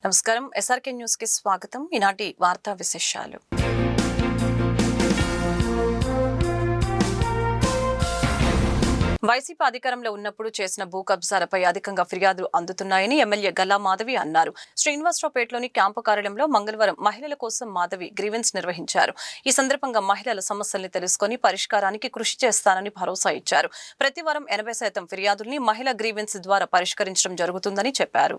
నమస్కారం SRK news కి స్వాగతం. ఈనాటి వార్తా విశేషాలు. వైసీపీ అధికారంలో ఉన్నప్పుడు చేసిన భూ కబ్జాలపై అధికంగా ఫిర్యాదులు అందుతున్నాయని ఎమ్మెల్యే గల్లా మాధవి అన్నారు. శ్రీనివాసరావుపేటలోని క్యాంపు కార్యాలయంలో మంగళవారం మహిళల కోసం మాధవి గ్రీవెన్స్ నిర్వహించారు. ఈ సందర్భంగా మహిళల సమస్యల్ని తెలుసుకుని పరిష్కారానికి కృషి చేస్తానని భరోసా ఇచ్చారు. ప్రతి వారం 80% ఫిర్యాదుల్ని మహిళా గ్రీవెన్స్ ద్వారా పరిష్కరించడం జరుగుతుందని చెప్పారు.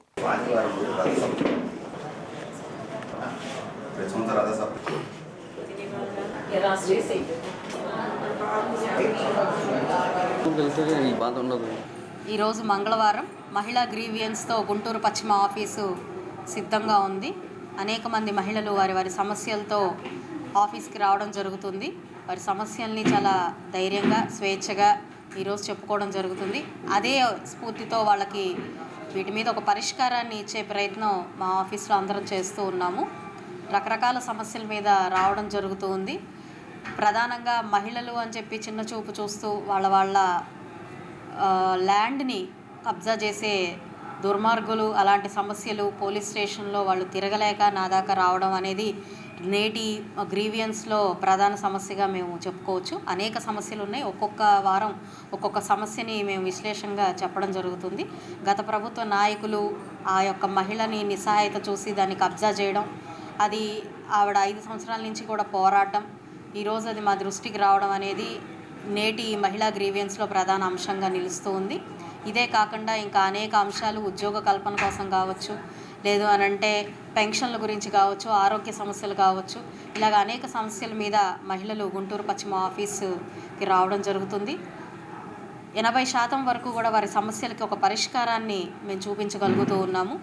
ఈరోజు మంగళవారం మహిళా గ్రీవియన్స్తో గుంటూరు పశ్చిమ ఆఫీసు సిద్ధంగా ఉంది. అనేక మంది మహిళలు వారి సమస్యలతో ఆఫీస్కి రావడం జరుగుతుంది. వారి సమస్యల్ని చాలా ధైర్యంగా స్వేచ్ఛగా ఈరోజు చెప్పుకోవడం జరుగుతుంది. అదే స్ఫూర్తితో వాళ్ళకి వీటి మీద ఒక పరిష్కారాన్ని ఇచ్చే ప్రయత్నం మా ఆఫీస్లో అందరం చేస్తూ ఉన్నాము. రకరకాల సమస్యల మీద రావడం జరుగుతూ ఉంది. ప్రధానంగా మహిళలు అని చెప్పి చిన్న చూపు చూస్తూ వాళ్ళ ల్యాండ్ని కబ్జా చేసే దుర్మార్గులు, అలాంటి సమస్యలు పోలీస్ స్టేషన్లో వాళ్ళు తిరగలేక నా దాకా రావడం అనేది నేటి గ్రీవియన్స్లో ప్రధాన సమస్యగా మేము చెప్పుకోవచ్చు. అనేక సమస్యలు ఉన్నాయి. ఒక్కొక్క వారం ఒక్కొక్క సమస్యని మేము విశ్లేషణగా చెప్పడం జరుగుతుంది. గత ప్రభుత్వ నాయకులు ఆ యొక్క మహిళని నిస్సహాయత చూసి దాన్ని కబ్జా చేయడం, అది ఆవిడ 5 సంవత్సరాల నుంచి కూడా పోరాటం, ఈరోజు అది మా దృష్టికి రావడం అనేది నేటి మహిళా గ్రీవియన్స్లో ప్రధాన అంశంగా నిలుస్తూ ఉంది. ఇదే కాకుండా ఇంకా అనేక అంశాలు ఉద్యోగ కల్పన కోసం కావచ్చు, లేదు అనంటే పెన్షన్ల గురించి కావచ్చు, ఆరోగ్య సమస్యలు కావచ్చు, ఇలాగ అనేక సమస్యల మీద మహిళలు గుంటూరు పశ్చిమ ఆఫీసుకి రావడం జరుగుతుంది. 80% వరకు కూడా వారి సమస్యలకి ఒక పరిష్కారాన్ని మేము చూపించగలుగుతూ ఉన్నాము.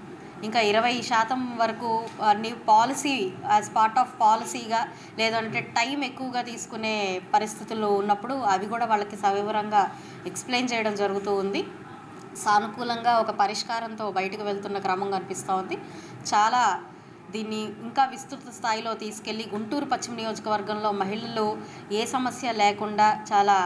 ఇంకా 20% వరకు అన్ని పాలసీ యాజ్ పార్ట్ ఆఫ్ పాలసీగా, లేదంటే టైం ఎక్కువగా తీసుకునే పరిస్థితులు ఉన్నప్పుడు అవి కూడా వాళ్ళకి సవివరంగా ఎక్స్ప్లెయిన్ చేయడం జరుగుతూ ఉంది. సానుకూలంగా ఒక పరిష్కారంతో బయటకు వెళ్తున్న క్రమం కనిపిస్తూ ఉంది. చాలా దీన్ని ఇంకా విస్తృత స్థాయిలో తీసుకెళ్ళి గుంటూరు పశ్చిమ నియోజకవర్గంలో మహిళలు ఏ సమస్య లేకుండా చాలా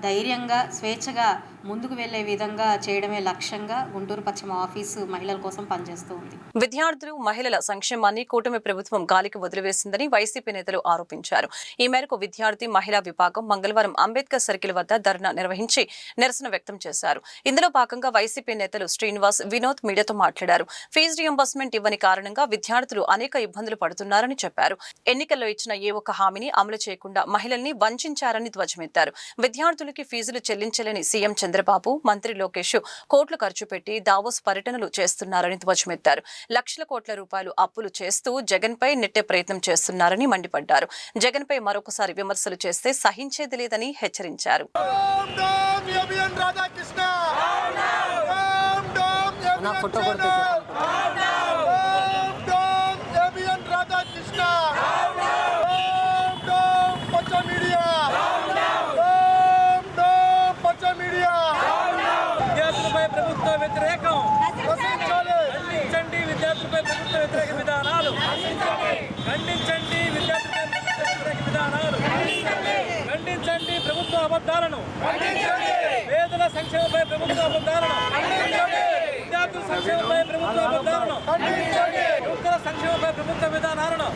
ధైర్యంగా స్వేచ్ఛగా ముందుకు వెళ్లే విధంగా చేయడమే లక్ష్యంగా గుంటూరు పశ్చిమ ఆఫీసు మహిళల కోసం పనిచేస్తూ ఉంది. విద్యార్థులు, మహిళల సంక్షేమాన్ని కూటమి ప్రభుత్వం గాలికి వదిలివేసిందని వైసీపీ నేతలు ఆరోపించారు. ఈ మేరకు విద్యార్థి మహిళా విభాగం మంగళవారం అంబేద్కర్ సర్కిల్ వద్ద ధర్నా నిర్వహించి నిరసన వ్యక్తం చేశారు. ఇందులో భాగంగా వైసీపీ నేతలు శ్రీనివాస్, వినోద్ మీడియాతో మాట్లాడారు. ఫీజు రియంబర్స్మెంట్ ఇవ్వని కారణంగా విద్యార్థులు అనేక ఇబ్బందులు పడుతున్నారని చెప్పారు. ఎన్నికల్లో ఇచ్చిన ఏ ఒక్క హామీని అమలు చేయకుండా మహిళల్ని వంచారని ధ్వజమెత్తారు. విద్యార్థులకి ఫీజులు చెల్లించలేని సీఎం చంద్రబాబు, మంత్రి లోకేష్ కోట్లు ఖర్చు పెట్టి దావోస్ పర్యటనలు చేస్తున్నారని ధ్వజమెత్తారు. లక్షల కోట్ల రూపాయలు అప్పులు చేస్తూ జగన్ పై నెట్టే ప్రయత్నం చేస్తున్నారని మండిపడ్డారు. జగన్ పై మరొకసారి విమర్శలు చేస్తే సహించేది లేదని హెచ్చరించారు. ఖండించండి ప్రభుత్వ అబద్ధాలను, పేదల సంక్షేమపై ప్రభుత్వ అబద్ధాలను, విద్యార్థుల సంక్షేమపై ప్రభుత్వ అబద్ధాలను, యువకుల సంక్షేమపై ప్రభుత్వ విధానాలను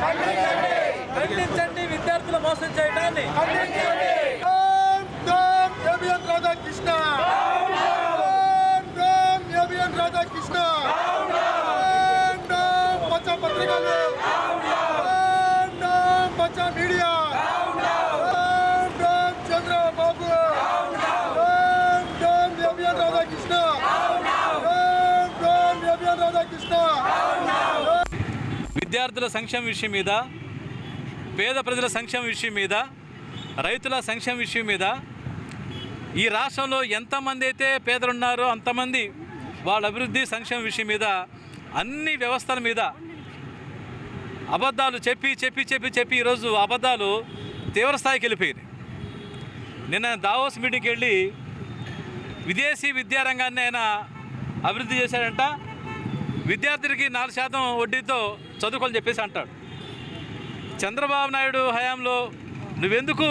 ఖండించండి. విద్యార్థులు మోసం చేయడాన్ని విద్యార్థుల సంక్షేమ విషయం మీద, పేద ప్రజల సంక్షేమ విషయం మీద, రైతుల సంక్షేమ విషయం మీద, ఈ రాష్ట్రంలో ఎంతమంది అయితే పేదలున్నారో అంతమంది వాళ్ళ అభివృద్ధి సంక్షేమ విషయం మీద, అన్ని వ్యవస్థల మీద అబద్ధాలు చెప్పి ఈరోజు అబద్ధాలు తీవ్రస్థాయికి వెళ్ళిపోయాయి. నిన్న దావోస్ మీటింగ్కి వెళ్ళి విదేశీ విద్యారంగాన్ని ఆయన అభివృద్ధి చేశాడంట. విద్యార్థులకి 4% వడ్డీతో చదువుకోని చెప్పేసి అంటాడు. చంద్రబాబు నాయుడు హయాంలో నువ్వెందుకు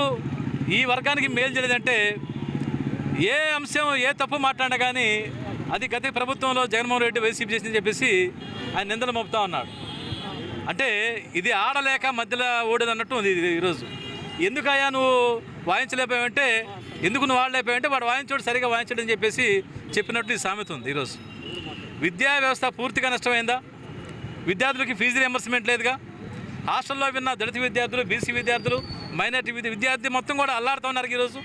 ఈ వర్గానికి మేలు చేయలేదంటే ఏ అంశం ఏ తప్పు మాట్లాడినా కానీ అది గత ప్రభుత్వంలో జగన్మోహన్ రెడ్డి వైసీపీ చేసిందని చెప్పేసి ఆయన నిందలు మోపుతా ఉన్నాడు. అంటే ఇది ఆడలేక మధ్యలో ఓడేది అన్నట్టు ఉంది ఈరోజు. ఎందుకయ్యా నువ్వు వాయించలేకపోయావంటే, ఎందుకు నువ్వు ఆడలేకపోయావంటే వాడు వాయించోడు సరిగా వాయించడని చెప్పేసి చెప్పినట్టు ఈ సామెత ఉంది ఈరోజు. విద్యా వ్యవస్థ పూర్తిగా నష్టమైందా? విద్యార్థులకి ఫీజు రియంబర్స్మెంట్ లేదుగా. హాస్టల్లో విన్న దళిత విద్యార్థులు, బీసీ విద్యార్థులు, మైనార్టీ విద్యార్థి మొత్తం కూడా అల్లాడుతూ ఉన్నారు ఈరోజు.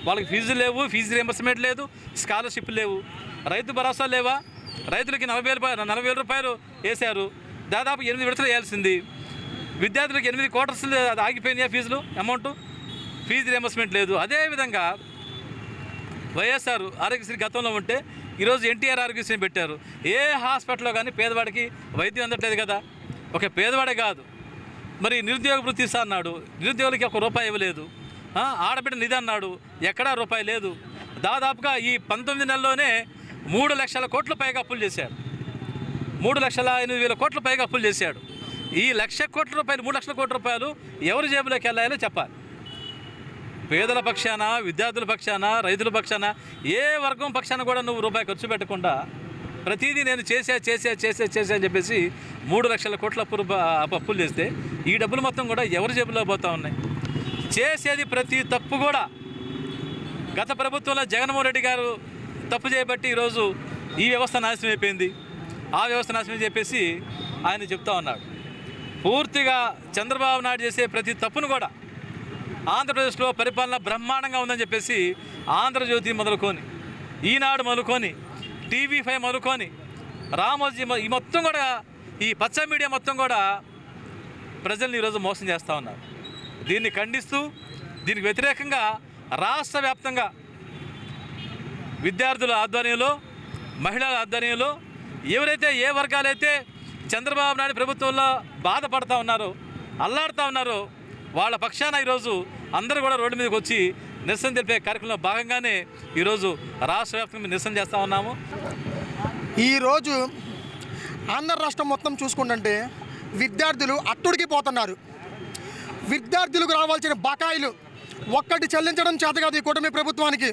వాళ్ళకి ఫీజులు లేవు, ఫీజు రియంబర్స్మెంట్ లేదు, స్కాలర్షిప్ లేవు, రైతు భరోసా లేవా. రైతులకి 40,000 రూపాయలు వేశారు, దాదాపు 8 విడతలు వేయాల్సింది. విద్యార్థులకు 8 క్వార్టర్స్ ఆగిపోయినాయా ఫీజులు అమౌంట్, ఫీజు రియంబర్స్మెంట్ లేదు. అదేవిధంగా వైఎస్ఆర్ ఆరోగ్యశ్రీ గతంలో ఉంటే ఈరోజు ఎన్టీఆర్ ఆరోగ్యశ్రీ పెట్టారు. ఏ హాస్పిటల్లో కానీ పేదవాడికి వైద్యం అందట్లేదు కదా. ఒక పేదవాడే కాదు, మరి నిరుద్యోగ వృత్తి ఇస్తా అన్నాడు, నిరుద్యోగులకి ₹1 ఇవ్వలేదు. ఆడబిడ్డ నిధి అన్నాడు, ఎక్కడా రూపాయి లేదు. దాదాపుగా ఈ 19 నెలల్లోనే 3 లక్షల కోట్ల పైగా అప్పులు చేశాడు. 3,08,000 కోట్ల పైగా అప్పులు చేశాడు. ఈ 1,00,000 కోట్ల రూపాయలు, 3 లక్షల కోట్ల రూపాయలు ఎవరి జేబులోకి వెళ్ళాలో చెప్పాలి. పేదల పక్షాన, విద్యార్థుల పక్షాన, రైతుల పక్షాన, ఏ వర్గం పక్షాన కూడా నువ్వు రూపాయి ఖర్చు పెట్టకుండా ప్రతిదీ నేను చేసే అని చెప్పేసి 3 లక్షల కోట్ల అప్పులు చేస్తే ఈ డబ్బులు మొత్తం కూడా ఎవరి జేబులో పోతూ ఉన్నాయి. చేసేది ప్రతి తప్పు కూడా గత ప్రభుత్వంలో జగన్మోహన్ రెడ్డి గారు తప్పు చేయబట్టి ఈరోజు ఈ వ్యవస్థ నాశనం అయిపోయింది, ఆ వ్యవస్థ నాశనం చెప్పేసి ఆయన చెప్తా ఉన్నాడు. పూర్తిగా చంద్రబాబు నాయుడు చేసే ప్రతి తప్పును కూడా ఆంధ్రప్రదేశ్లో పరిపాలన బ్రహ్మాండంగా ఉందని చెప్పేసి ఆంధ్రజ్యోతి మొదలుకొని, ఈనాడు మొదలుకొని, TV5 మొదలుకొని, రామోజీ, ఈ మొత్తం కూడా ఈ పచ్చ మీడియా మొత్తం కూడా ప్రజల్ని ఈరోజు మోసం చేస్తూ ఉన్నారు. దీన్ని ఖండిస్తూ దీనికి వ్యతిరేకంగా రాష్ట్ర వ్యాప్తంగా విద్యార్థుల ఆధ్వర్యంలో, మహిళల ఆధ్వర్యంలో ఎవరైతే ఏ వర్గాలైతే చంద్రబాబు నాయుడు ప్రభుత్వంలో బాధపడుతూ ఉన్నారో, అల్లాడుతూ ఉన్నారో వాళ్ళ పక్షాన ఈరోజు అందరూ కూడా రోడ్డు మీదకి వచ్చి నిరసన తెలిపే కార్యక్రమంలో భాగంగానే ఈరోజు రాష్ట్ర వ్యాప్తంగా నిరసన చేస్తూ ఉన్నాము. ఈరోజు ఆంధ్ర రాష్ట్రం మొత్తం చూసుకుంటుంటే విద్యార్థులు అట్టుడికి పోతున్నారు. విద్యార్థులకు రావాల్సిన బకాయిలు ఒక్కటి చెల్లించడం చేత కాదు ఈ కూటమి ప్రభుత్వానికి.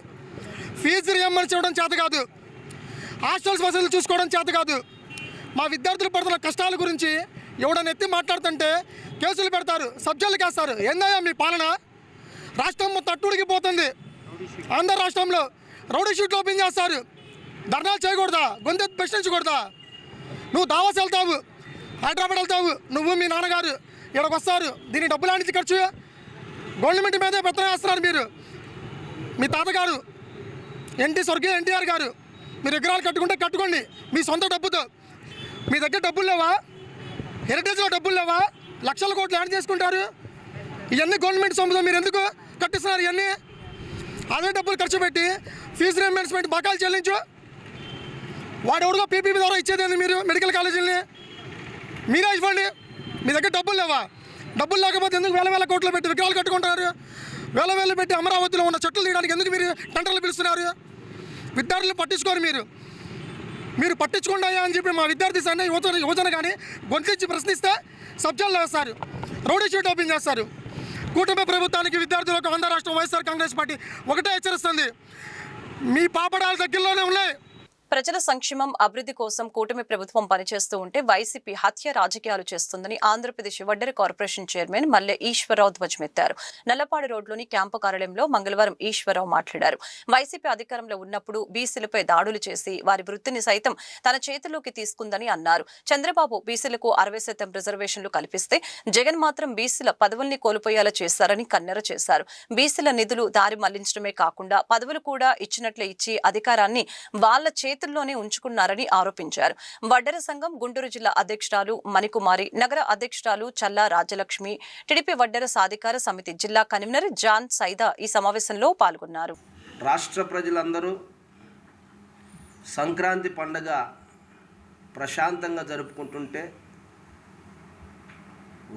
ఫీజు రియంబర్స్ ఇవ్వడం చేత కాదు, హాస్టల్స్ వసతులు చూసుకోవడం చేత కాదు. మా విద్యార్థులు పడుతున్న కష్టాల గురించి ఎవడన్నా ఎత్తి మాట్లాడుతుంటే కేసులు పెడతారు, సబ్జెక్టులు వేస్తారు. ఏందయ్యా మీ పాలన? రాష్ట్రం మొత్తం అట్టుడికి పోతుంది. ఆంధ్ర రాష్ట్రంలో రౌడీ షీట్లు ఓపెన్ చేస్తారు. ధర్నాలు చేయకూడదా? గొంతెత్తి ప్రశ్నించకూడదా? నువ్వు దావాస్ వెళ్తావు, హైదరాబాద్ వెళ్తావు, నువ్వు మీ నాన్నగారు ఇక్కడికి వస్తారు. దీని డబ్బులు ఆడించి ఖర్చు గవర్నమెంట్ మీదే పెత్తనం వేస్తున్నారు మీరు. మీ తాతగారు స్వర్గీయ ఎన్టీఆర్ గారు మీరు విగ్రహాలు కట్టుకుంటే కట్టుకోండి మీ సొంత డబ్బుతో. మీ దగ్గర డబ్బులు లేవా? హెరిటేజ్లో డబ్బులు లేవా? లక్షల కోట్లు యాడ్ చేసుకుంటారు. ఇవన్నీ గవర్నమెంట్ సొమ్ముతో మీరు ఎందుకు కట్టిస్తున్నారు? ఇవన్నీ అదే డబ్బులు ఖర్చు పెట్టి ఫీజు రియంబర్స్మెంట్ బకాయిలు చెల్లించు. వాడెవరిదో పీపీపీ ద్వారా ఇచ్చేదండి మీరు మెడికల్ కాలేజీలని మీరే ఇవ్వండి. మీ దగ్గర డబ్బులు లేవా? డబ్బులు లేకపోతే ఎందుకు వేల కోట్లు పెట్టి విగ్రహాలు కట్టుకుంటున్నారు? వేల పెట్టి అమరావతిలో ఉన్న చెట్లు తీయడానికి ఎందుకు మీరు టెండర్లు పిలుస్తున్నారు? విద్యార్థులు పట్టించుకోరు మీరు పట్టించుకోండి అని చెప్పి మా విద్యార్థి సైన్య యువజన కానీ గొంతించి ప్రశ్నిస్తే సబ్జెక్టులు వేస్తారు, రౌడీ షీట్ ఓపెన్ చేస్తారు. కూటమి ప్రభుత్వానికి విద్యార్థులకు ఆంధ్ర రాష్ట్రం వైఎస్ఆర్ కాంగ్రెస్ పార్టీ ఒకటే హెచ్చరిస్తుంది, మీ పాపడాల దగ్గరలోనే ఉన్నాయి. ప్రజల సంక్షేమం, అభివృద్ధి కోసం కూటమి ప్రభుత్వం పనిచేస్తూ ఉంటే వైసీపీ హత్య రాజకీయాలు చేస్తుందని ఆంధ్రప్రదేశ్ వడ్డెర కార్పొరేషన్ చైర్మన్ మల్లె ఈశ్వరరావు ధ్వజమెత్తారు. నల్లపాడు రోడ్లోని క్యాంపు కార్యాలయంలో మంగళవారం ఈశ్వరరావు మాట్లాడారు. వైసీపీ అధికారంలో ఉన్నప్పుడు బీసీలపై దాడులు చేసి వారి వృత్తిని సైతం తన చేతుల్లోకి తీసుకుందని అన్నారు. చంద్రబాబు బీసీలకు 60% రిజర్వేషన్లు కల్పిస్తే జగన్ మాత్రం బీసీల పదవుల్ని కోల్పోయేలా చేశారని కన్నెర చేశారు. బీసీల నిధులు దారి మళ్లించడమే కాకుండా పదవులు కూడా ఇచ్చినట్లే ఇచ్చి అధికారాన్ని వాళ్ల చేతుల్లోనే ఉంచుకున్నారని ఆరోపించారు. వడ్డెర సంఘం గుంటూరు జిల్లా అధ్యక్షురాలు మణికుమారి, నగర అధ్యక్షురాలు చల్లా రాజలక్ష్మి, టీడీపీ వడ్డెర సాధికార సమితి జిల్లా కన్వీనర్ జాన్ సైదా ఈ సమావేశంలో పాల్గొన్నారు. రాష్ట్ర ప్రజలందరూ సంక్రాంతి పండుగ ప్రశాంతంగా జరుపుకుంటుంటే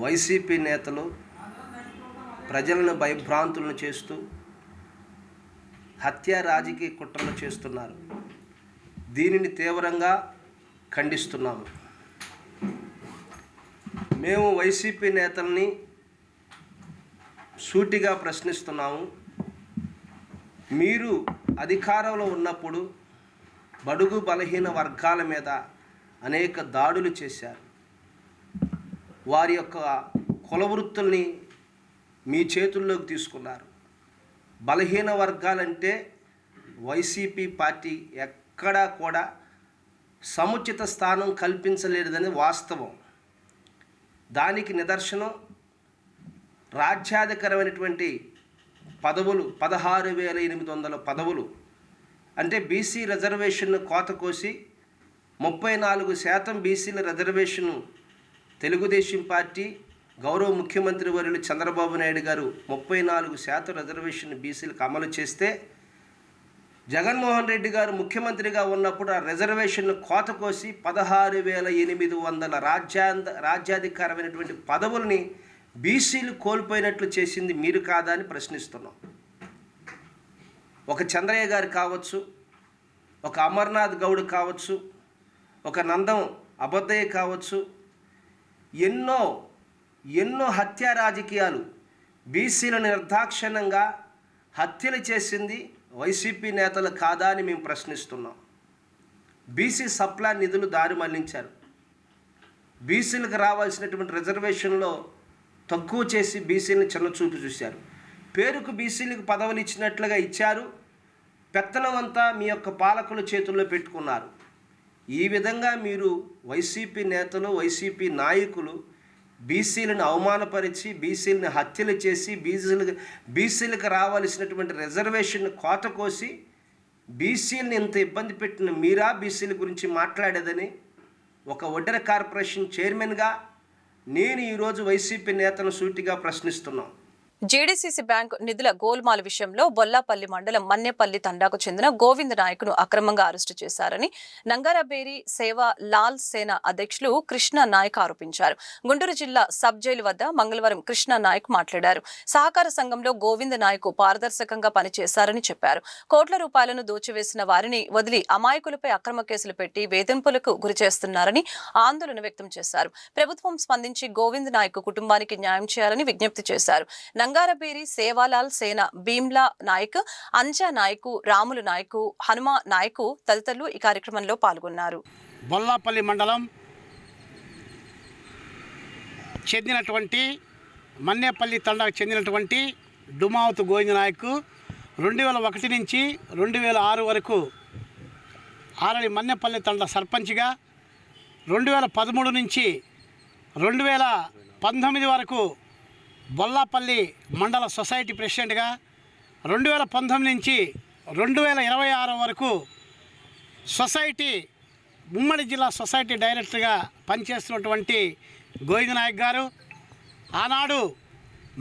వైసీపీ నేతలు ప్రజలను భయభ్రాంతులను చేస్తూ హత్య రాజకీయ కుట్రలు చేస్తున్నారు. దీనిని తీవ్రంగా ఖండిస్తున్నాము. మేము వైసీపీ నేతల్ని సూటిగా ప్రశ్నిస్తున్నాము. మీరు అధికారంలో ఉన్నప్పుడు బడుగు బలహీన వర్గాల మీద అనేక దాడులు చేశారు. వారి యొక్క కుల వృత్తుల్ని మీ చేతుల్లోకి తీసుకున్నారు. బలహీన వర్గాలంటే వైసీపీ పార్టీ ఎక్కడా కూడా సముచిత స్థానం కల్పించలేదని వాస్తవం. దానికి నిదర్శనం రాజ్యాధికారమైనటువంటి పదవులు 16,800 పదవులు, అంటే బీసీ రిజర్వేషన్ను కోత కోసి 34% బీసీల రిజర్వేషన్ను తెలుగుదేశం పార్టీ గౌరవ ముఖ్యమంత్రి వర్యులు చంద్రబాబు నాయుడు గారు 34% రిజర్వేషన్ బీసీలకు అమలు చేస్తే, జగన్మోహన్ రెడ్డి గారు ముఖ్యమంత్రిగా ఉన్నప్పుడు ఆ రిజర్వేషన్ను కోత కోసి 16,800 రాజ్యాధికారమైనటువంటి పదవుల్ని బీసీలు కోల్పోయినట్లు చేసింది మీరు కాదా అని ప్రశ్నిస్తున్నాం. ఒక చంద్రయ్య గారు కావచ్చు, ఒక అమర్నాథ్ గౌడ్ కావచ్చు, ఒక నందం అబద్దయ్య కావచ్చు, ఎన్నో హత్యా రాజకీయాలు బీసీలను నిర్దాక్షిణ్యంగా హత్యలు చేసింది వైసీపీ నేతలు కాదా అని మేము ప్రశ్నిస్తున్నాం. బీసీ సప్లా నిధులు దారి మళ్లించారు. బీసీలకు రావాల్సినటువంటి రిజర్వేషన్లో తక్కువ చేసి బీసీలను చిన్నచూపు చూశారు. పేరుకు బీసీలకు పదవులు ఇచ్చినట్లుగా ఇచ్చారు. పెత్తనమంతా మీ యొక్క పాలకుల చేతుల్లో పెట్టుకున్నారు. ఈ విధంగా మీరు వైసీపీ నేతలు, వైసీపీ నాయకులు బీసీలను అవమానపరిచి, బీసీలను హత్యలు చేసి, బీసీలకు రావాల్సినటువంటి రిజర్వేషన్ కోత కోసి బీసీలను ఇంత ఇబ్బంది పెట్టిన మీరా బీసీల గురించి మాట్లాడేదని ఒక ఒడ్డెర కార్పొరేషన్ చైర్మన్గా నేను ఈరోజు వైసీపీ నేతను సూటిగా ప్రశ్నిస్తున్నాను. జేడీసీసీ బ్యాంకు నిధుల గోల్మాల్ విషయంలో బొల్లాపల్లి మండలం మన్నేపల్లి తండాకు చెందిన గోవింద్ నాయక్ను అక్రమంగా అరెస్టు చేశారని నంగారబేరి సేవా లాల్ సేన అధ్యక్షులు కృష్ణ నాయక్ ఆరోపించారు. గుంటూరు జిల్లా సబ్ జైలు వద్ద మంగళవారం కృష్ణ నాయక్ మాట్లాడారు. సహకార సంఘంలో గోవింద్ నాయక్ పారదర్శకంగా పనిచేశారని చెప్పారు. కోట్ల రూపాయలను దోచివేసిన వారిని వదిలి అమాయకులపై అక్రమ కేసులు పెట్టి వేధింపులకు గురిచేస్తున్నారని ఆందోళన వ్యక్తం చేశారు. ప్రభుత్వం స్పందించి గోవింద్ నాయక్ కుటుంబానికి న్యాయం చేయాలని విజ్ఞప్తి చేశారు. నంగారబేరి సేవాలాల్ సేన, భీమ్లా నాయక్, అంజా నాయకు, రాములు నాయకు, హనుమా నాయకు తదితరులు ఈ కార్యక్రమంలో పాల్గొన్నారు. బొల్లాపల్లి మండలం చెందినటువంటి మన్నేపల్లి తండాకు చెందినటువంటి డుమావతు గోవింద్ నాయక్ 2001 నుంచి 2006 వరకు ఆల్రెడీ మన్నేపల్లి తండా సర్పంచ్గా, 2013 నుంచి 2019 వరకు బొల్లాపల్లి మండల సొసైటీ ప్రెసిడెంట్గా, 2019 నుంచి 2026 వరకు సొసైటీ ఉమ్మడి జిల్లా సొసైటీ డైరెక్టర్గా పనిచేస్తున్నటువంటి గోవింద్ నాయక్ గారు ఆనాడు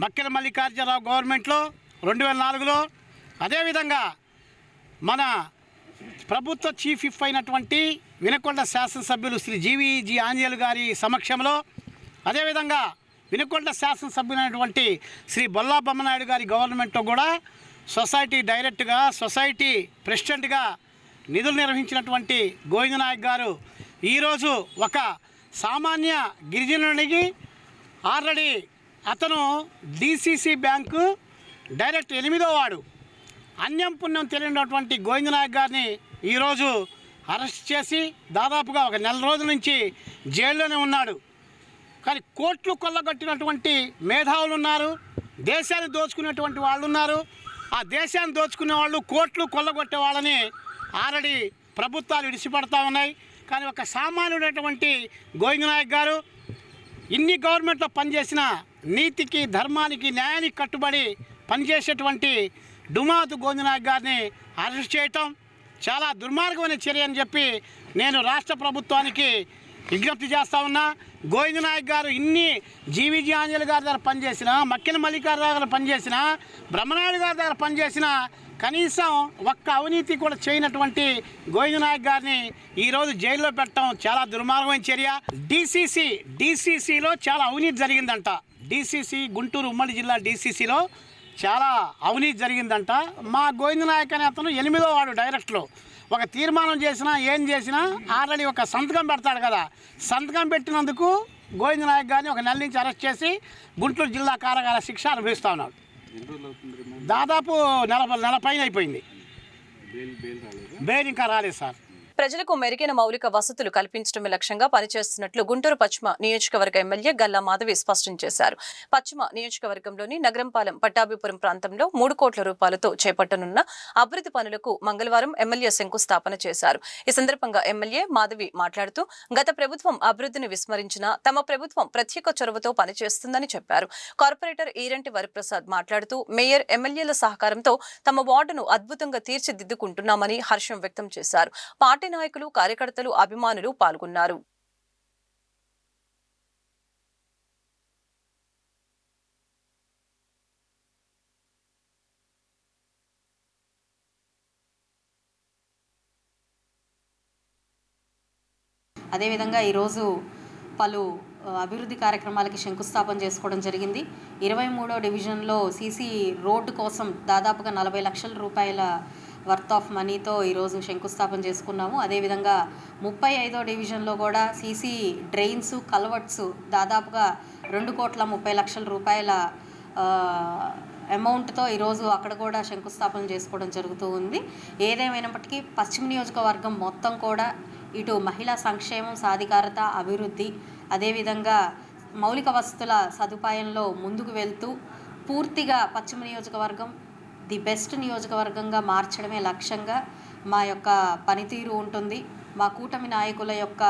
మక్కెల మల్లికార్జునరావు గవర్నమెంట్లో 2004లో, అదేవిధంగా మన ప్రభుత్వ చీఫ్ విప్ అయినటువంటి వినకొండ శాసనసభ్యులు శ్రీ జీవీజీ ఆంజనేయులు గారి సమక్షంలో, అదేవిధంగా వినుకొండ శాసనసభ్యులైనటువంటి శ్రీ బొల్లా బొమ్మనాయుడు గారి గవర్నమెంట్లో కూడా సొసైటీ డైరెక్టర్గా, సొసైటీ ప్రెసిడెంట్గా నిధులు నిర్వహించినటువంటి గోవింద్ నాయక్ గారు ఈరోజు ఒక సామాన్య గిరిజనుడికి ఆల్రెడీ అతను డీసీసీ బ్యాంకు డైరెక్టర్ 8వ వార్డు అన్యం పుణ్యం తెలియనటువంటి గోవింద్ నాయక్ గారిని ఈరోజు అరెస్ట్ చేసి దాదాపుగా ఒక నెల రోజుల నుంచి జైల్లోనే ఉన్నాడు. కానీ కోట్లు కొల్లగొట్టినటువంటి మేధావులు ఉన్నారు, దేశాన్ని దోచుకునేటువంటి వాళ్ళు ఉన్నారు. ఆ దేశాన్ని దోచుకునే వాళ్ళు, కోట్లు కొల్లగొట్టే వాళ్ళని ఆల్రెడీ ప్రభుత్వాలు విడిచిపెడతా ఉన్నాయి. కానీ ఒక సామాన్యుడైనటువంటి గోవింద్ నాయక్ గారు ఇన్ని గవర్నమెంట్లో పనిచేసిన నీతికి, ధర్మానికి, న్యాయానికి కట్టుబడి పనిచేసేటువంటి డుమావతు గోవింద్ నాయక్ గారిని అరెస్ట్ చేయటం చాలా దుర్మార్గమైన చర్య అని చెప్పి నేను రాష్ట్ర ప్రభుత్వానికి విజ్ఞప్తి చేస్తూ ఉన్నా. గోవింద్ నాయక్ గారు ఇన్ని జీవీజీ ఆంజనేయులు గారి దగ్గర పనిచేసిన, మక్కెల మల్లికార్జున దగ్గర పనిచేసిన, బ్రహ్మనాయుడు గారి దగ్గర పనిచేసిన, కనీసం ఒక్క అవినీతి కూడా చేయనటువంటి గోవింద్ నాయక్ గారిని ఈరోజు జైల్లో పెట్టడం చాలా దుర్మార్గమైన చర్య. డీసీసీలో చాలా అవినీతి జరిగిందంట. డీసీసీ గుంటూరు ఉమ్మడి జిల్లా డీసీసీలో చాలా అవినీతి జరిగిందంట. మా గోవింద్ నాయక్ అనే అతను 8వ వార్డు డైరెక్టర్లో ఒక తీర్మానం చేసినా, ఏం చేసినా ఆల్రెడీ ఒక సంతకం పెడతాడు కదా, సంతకం పెట్టినందుకు గోవింద్ నాయక్ గారిని ఒక నెల నుంచి అరెస్ట్ చేసి గుంటూరు జిల్లా కారాగార శిక్ష అనుభవిస్తూ ఉన్నాడు. దాదాపు నెల పైన అయిపోయింది. బెయిల్ ఇంకా రాలేదు సార్. ప్రజలకు మెరుగైన మౌలిక వసతులు కల్పించడమే లక్ష్యంగా పనిచేస్తున్నట్లు గుంటూరు పశ్చిమ నియోజకవర్గ ఎమ్మెల్యే గల్లా మాధవి స్పష్టం చేశారు. పశ్చిమ నియోజకవర్గంలోని నగరంపాలెం పట్టాభిపురం ప్రాంతంలో 3 కోట్ల రూపాయలతో చేపట్టనున్న అభివృద్ధి పనులకు మంగళవారం ఎమ్మెల్యే శంకుస్థాపన చేశారు. ఈ సందర్భంగా ఎమ్మెల్యే మాధవి మాట్లాడుతూ గత ప్రభుత్వం అభివృద్ధిని విస్మరించినా తమ ప్రభుత్వం ప్రత్యేక చొరవతో పనిచేస్తుందని చెప్పారు. కార్పొరేటర్ ఈరంటి వరప్రసాద్ మాట్లాడుతూ మేయర్ ఎమ్మెల్యేల సహకారంతో తమ వార్డును అద్భుతంగా తీర్చిదిద్దుకుంటున్నామని హర్షం వ్యక్తం చేశారు. పార్టీ నాయకులు, కార్యకర్తలు, అభిమానులు పాల్గొన్నారు. అదేవిధంగా ఈరోజు పలు అభివృద్ధి కార్యక్రమాలకి శంకుస్థాపన చేసుకోవడం జరిగింది. 23వ డివిజన్లో సీసీ రోడ్డు కోసం దాదాపుగా 40 లక్షల రూపాయల వర్త్ ఆఫ్ మనీతో ఈరోజు శంకుస్థాపన చేసుకున్నాము. అదేవిధంగా 35వ డివిజన్లో కూడా సీసీ డ్రైన్స్, కల్వర్ట్స్ దాదాపుగా 2,30 లక్షల రూపాయల అమౌంట్తో ఈరోజు అక్కడ కూడా శంకుస్థాపన చేసుకోవడం జరుగుతూ ఉంది. ఏదేమైనప్పటికీ పశ్చిమ నియోజకవర్గం మొత్తం కూడా ఇటు మహిళా సంక్షేమం, సాధికారత, అభివృద్ధి, అదేవిధంగా మౌలిక వసతుల సదుపాయంలో ముందుకు వెళ్తూ పూర్తిగా పశ్చిమ నియోజకవర్గం ది బెస్ట్ నియోజకవర్గంగా మార్చడమే లక్ష్యంగా మా యొక్క పనితీరు ఉంటుంది. మా కూటమి నాయకుల యొక్క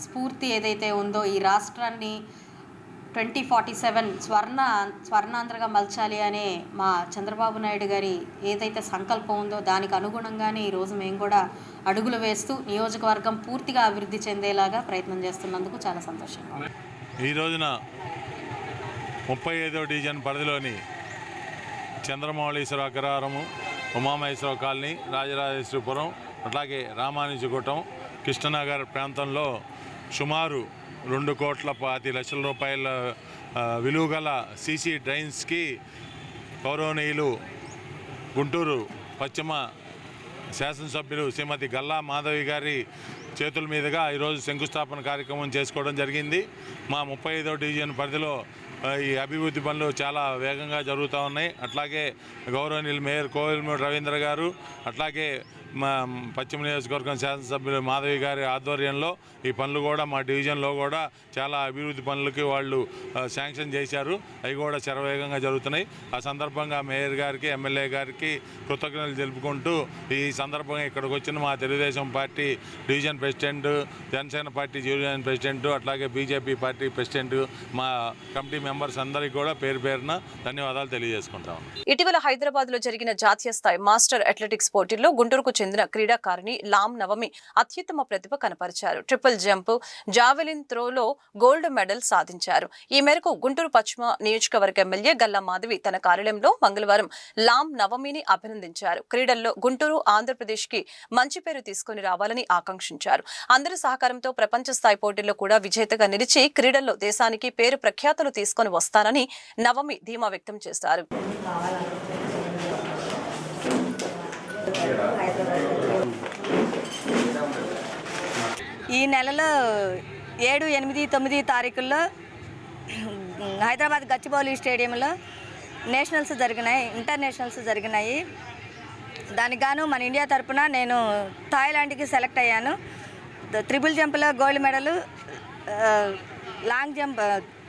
స్ఫూర్తి ఏదైతే ఉందో ఈ రాష్ట్రాన్ని 2047 స్వర్ణాంధ్రగా మలచాలి అనే మా చంద్రబాబు నాయుడు గారి ఏదైతే సంకల్పం ఉందో దానికి అనుగుణంగానే ఈరోజు మేము కూడా అడుగులు వేస్తూ నియోజకవర్గం పూర్తిగా అభివృద్ధి చెందేలాగా ప్రయత్నం చేస్తున్నందుకు చాలా సంతోషంగా ఉంది. ఈ రోజున 35వ డివిజన్ పరిధిలోని చంద్రమౌళీశ్వర అగ్రహారము, ఉమామహేశ్వర కాలనీ, రాజరాజేశ్వరపురం, అట్లాగే రామానుజగుట్టం, కృష్ణనగర్ ప్రాంతంలో సుమారు 2,20 లక్షల రూపాయల విలువ గల సీసీ డ్రైన్స్కి గౌరవనీయులు గుంటూరు పశ్చిమ శాసనసభ్యులు శ్రీమతి గల్లా మాధవి గారి చేతుల మీదుగా ఈరోజు శంకుస్థాపన కార్యక్రమం చేసుకోవడం జరిగింది. మా 35వ డివిజన్ పరిధిలో ఈ అభివృద్ధి పనులు చాలా వేగంగా జరుగుతూ ఉన్నాయి. అట్లాగే గౌరవనీయులు మేయర్ కోవిలమూడి రవీంద్ర గారు, అట్లాగే మా పశ్చిమ నియోజకవర్గం శాసనసభ్యులు మాధవి గారి ఆధ్వర్యంలో ఈ పనులు కూడా మా డివిజన్లో కూడా చాలా అభివృద్ధి పనులకి వాళ్ళు శాంక్షన్ చేశారు. అవి కూడా శరవేగంగా జరుగుతున్నాయి. ఆ సందర్భంగా మేయర్ గారికి, ఎమ్మెల్యే గారికి కృతజ్ఞతలు తెలుపుకుంటూ ఈ సందర్భంగా ఇక్కడికి వచ్చిన మా Telugu Desam party division president, Janasena party division president, అట్లాగే బీజేపీ పార్టీ ప్రెసిడెంట్, మా కమిటీ మెంబర్స్ అందరికీ కూడా పేరు పేరున ధన్యవాదాలు తెలియజేసుకుంటాం. ఇటీవల హైదరాబాద్ లో జరిగిన జాతీయ స్థాయి మాస్టర్ అథ్లెటిక్స్ పోటీల్లో గుంటూరుకు చెందిన క్రీడాకారిణి లామ్ నవమి అత్యుత్తమ ప్రతిభ కనపరిచారు. ట్రిపుల్ జంప్, జావెలిన్ త్రోలో గోల్డ్ మెడల్ సాధించారు. ఈ మేరకు గుంటూరు పశ్చిమ నియోజకవర్గ ఎమ్మెల్యే గల్లా మాధవి తన కార్యాలయంలో మంగళవారం లామ్ నవమిని అభినందించారు. క్రీడల్లో గుంటూరు, ఆంధ్రప్రదేశ్ కి మంచి పేరు తీసుకుని రావాలని ఆకాంక్షించారు. అందరి సహకారంతో ప్రపంచ స్థాయి పోటీల్లో కూడా విజేతగా నిలిచి క్రీడల్లో దేశానికి పేరు ప్రఖ్యాతులు తీసుకొని వస్తానని నవమి ధీమా వ్యక్తం చేశారు. ఈ నెలలో 7, 8, 9 తారీఖుల్లో హైదరాబాద్ గచ్చిబౌలి స్టేడియంలో నేషనల్స్ జరిగినాయి, ఇంటర్నేషనల్స్ జరిగినాయి. దానికి గాను మన ఇండియా తరపున నేను థాయిలాండ్కి సెలెక్ట్ అయ్యాను. ట్రిపుల్ జంప్లో gold medal, long jump,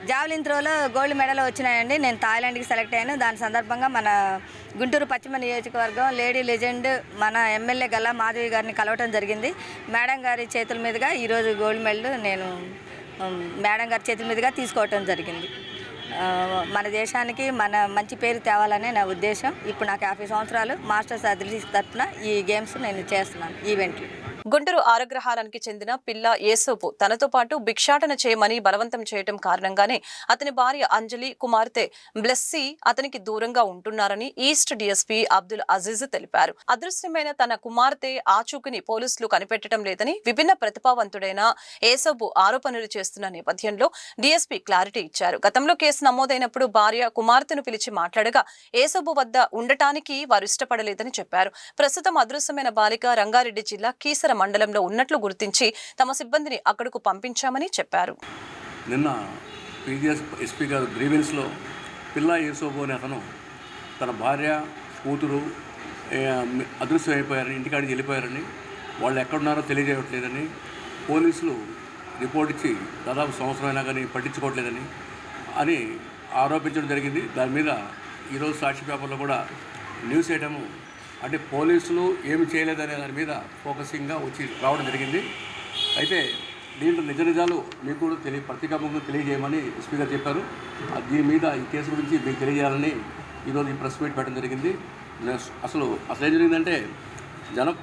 javelin త్రోలో గోల్డ్ మెడల్ వచ్చినాయండి. నేను థాయిలాండ్కి సెలెక్ట్ అయ్యాను. దాని సందర్భంగా మన గుంటూరు పశ్చిమ నియోజకవర్గం లేడీ లెజెండ్ మన ఎమ్మెల్యే గల్లా మాధవి గారిని కలవటం జరిగింది. మేడం గారి చేతుల మీదుగా ఈరోజు గోల్డ్ మెడల్ నేను మేడం గారి చేతుల మీదుగా తీసుకోవటం జరిగింది. మన దేశానికి మన మంచి పేరు తేవాలనే నా ఉద్దేశం. ఇప్పుడు నాకు 50 సంవత్సరాలు. మాస్టర్స్ అథ్లెటిక్స్ తరఫున ఈ గేమ్స్ నేను చేస్తున్నాను, ఈవెంట్లు. గుంటూరు ఆరగ్రహారానికి చెందిన పిల్ల యేసోపు తనతో పాటు భిక్షాటన చేయమని బలవంతం చేయటం కారణంగానే అతని భార్య అంజలి, కుమార్తె బ్లెస్సీ అతనికి దూరంగా ఉంటున్నారని ఈస్ట్ డీఎస్పీ అబ్దుల్ అజీజ్ తెలిపారు. అదృశ్యమైన తన కుమార్తె ఆచూకీని పోలీసులు కనిపెట్టడం లేదని విభిన్న ప్రతిభావంతుడైన యేసోపు ఆరోపణలు చేస్తున్న నేపథ్యంలో డీఎస్పీ క్లారిటీ ఇచ్చారు. గతంలో కేసు నమోదైనప్పుడు భార్య కుమార్తెను పిలిచి మాట్లాడగా యేసోపు వద్ద ఉండటానికి వారు ఇష్టపడలేదని చెప్పారు. ప్రస్తుతం అదృశ్యమైన బాలిక రంగారెడ్డి జిల్లా కీసర మండలంలో ఉన్నట్లు గుర్తించి తమ సిబ్బందిని అక్కడకు పంపించామని చెప్పారు. నిన్న పీజీఎస్ ఎస్పీ గారు గ్రీవెన్స్లో పిల్ల యేసోబు అనే అతను తన భార్య, కూతురు అదృశ్యం అయిపోయారని, ఇంటికాడికి వెళ్ళిపోయారని వాళ్ళు ఎక్కడున్నారో తెలియజేయట్లేదని పోలీసులు రిపోర్ట్ ఇచ్చి దాదాపు సంవత్సరమైనా కానీ పట్టించుకోవట్లేదని అని ఆరోపించడం జరిగింది. దాని మీద ఈరోజు సాక్షి పేపర్లో కూడా న్యూస్ ఐటము అంటే పోలీసులు ఏమి చేయలేదనే దాని మీద ఫోకసింగ్గా వచ్చి రావడం జరిగింది. అయితే దీంట్లో నిజ నిజాలు మీకు కూడా పత్రికాముఖంగా తెలియజేయమని ఎస్పీ గారు చెప్పారు. దీని మీద ఈ కేసు గురించి మీకు తెలియజేయాలని ఈరోజు ఈ ప్రెస్ మీట్ పెట్టడం జరిగింది. అసలు ఏం జరిగిందంటే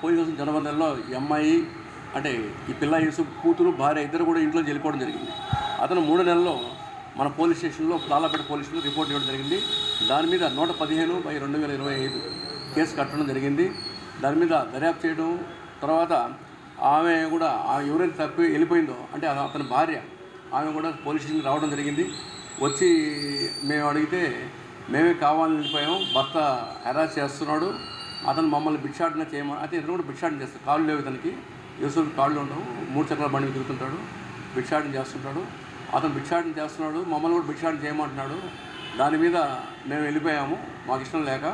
పోయిన జనవరి నెలలో ఈ అమ్మాయి అంటే ఈ పిల్ల యూసుఫ్ కూతురు భార్య ఇద్దరు కూడా ఇంట్లో వెళ్ళిపోవడం జరిగింది. అతను 3 నెలల్లో మన పోలీస్ స్టేషన్లో లాలాపేట పోలీస్ స్టేషన్లో రిపోర్ట్ ఇవ్వడం జరిగింది. దాని మీద 115/2025 కేసు కట్టడం జరిగింది. దాని మీద దర్యాప్తు చేయడం తర్వాత ఆమె కూడా ఎవరైతే తప్పి వెళ్ళిపోయిందో అంటే అతని భార్య ఆమె కూడా పోలీస్ స్టేషన్కి రావడం జరిగింది. వచ్చి మేము అడిగితే మేమే కావాలని వెళ్ళిపోయాం, భర్త హెరాస్ చేస్తున్నాడు, అతను మమ్మల్ని భిక్షాటన చేయమని. అయితే ఇతను కూడా భిక్షాటన చేస్తాడు, కాళ్ళు లేవు ఇతనికి, యూసుఫ్ కాళ్ళు ఉండవు, 3 చక్రాల బండి తిరుగుతుంటాడు, భిక్షాటన చేస్తుంటాడు. అతను భిక్షాటన చేస్తున్నాడు, మమ్మల్ని కూడా భిక్షాటన చేయమంటున్నాడు. దాని మీద మేము వెళ్ళిపోయాము మాకు ఇష్టం లేక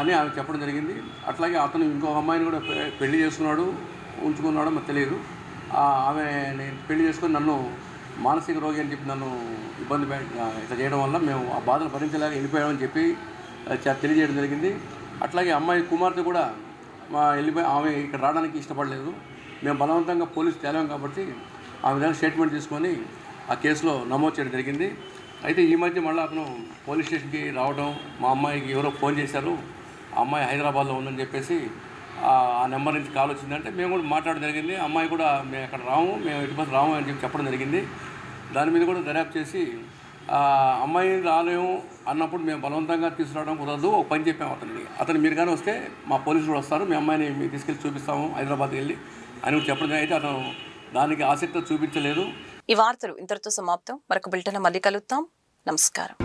అని ఆమె చెప్పడం జరిగింది. అట్లాగే అతను ఇంకో అమ్మాయిని కూడా పెళ్లి చేసుకున్నాడు, ఉంచుకున్నాడో మాకు తెలియదు. ఆమె నేను పెళ్లి చేసుకొని నన్ను మానసిక రోగి అని చెప్పి నన్ను ఇబ్బంది ఇట్లా చేయడం వల్ల మేము ఆ బాధను భరించలేక వెళ్ళిపోయామని చెప్పి తెలియజేయడం జరిగింది. అట్లాగే అమ్మాయి కుమార్తె కూడా వెళ్ళిపోయి ఆమె ఇక్కడ రావడానికి ఇష్టపడలేదు. మేము బలవంతంగా పోలీసు తేలాం కాబట్టి ఆమె దగ్గర స్టేట్మెంట్ తీసుకొని ఆ కేసులో నమోదు చేయడం జరిగింది. అయితే ఈ మధ్య మళ్ళీ అతను పోలీస్ స్టేషన్కి రావడం, మా అమ్మాయికి ఎవరో ఫోన్ చేశారు, ఆ అమ్మాయి హైదరాబాద్లో ఉందని చెప్పేసి ఆ నెంబర్ నుంచి కాల్ వచ్చిందంటే మేము కూడా మాట్లాడడం జరిగింది. అమ్మాయి కూడా మేము అక్కడ రాము, మేము ఇటుపతి రాము అని చెప్పి చెప్పడం జరిగింది. దాని మీద కూడా దర్యాప్తు చేసి అమ్మాయి రాలేము అన్నప్పుడు మేము బలవంతంగా తీసుకురావడం కుదరదు, ఒక పని చెప్పాము అతను మీరు కానీ వస్తే మా పోలీసులు కూడా వస్తారు, మీ అమ్మాయిని మీకు తీసుకెళ్ళి చూపిస్తాము హైదరాబాద్కి వెళ్ళి అని కూడా చెప్పడం. అయితే అతను దానికి ఆసక్తి చూపించలేదు. ఈ వార్తలు ఇంతటితో సమాప్తం. మరొక బులెటిన్ మళ్ళీ కలుద్దాం. నమస్కారం.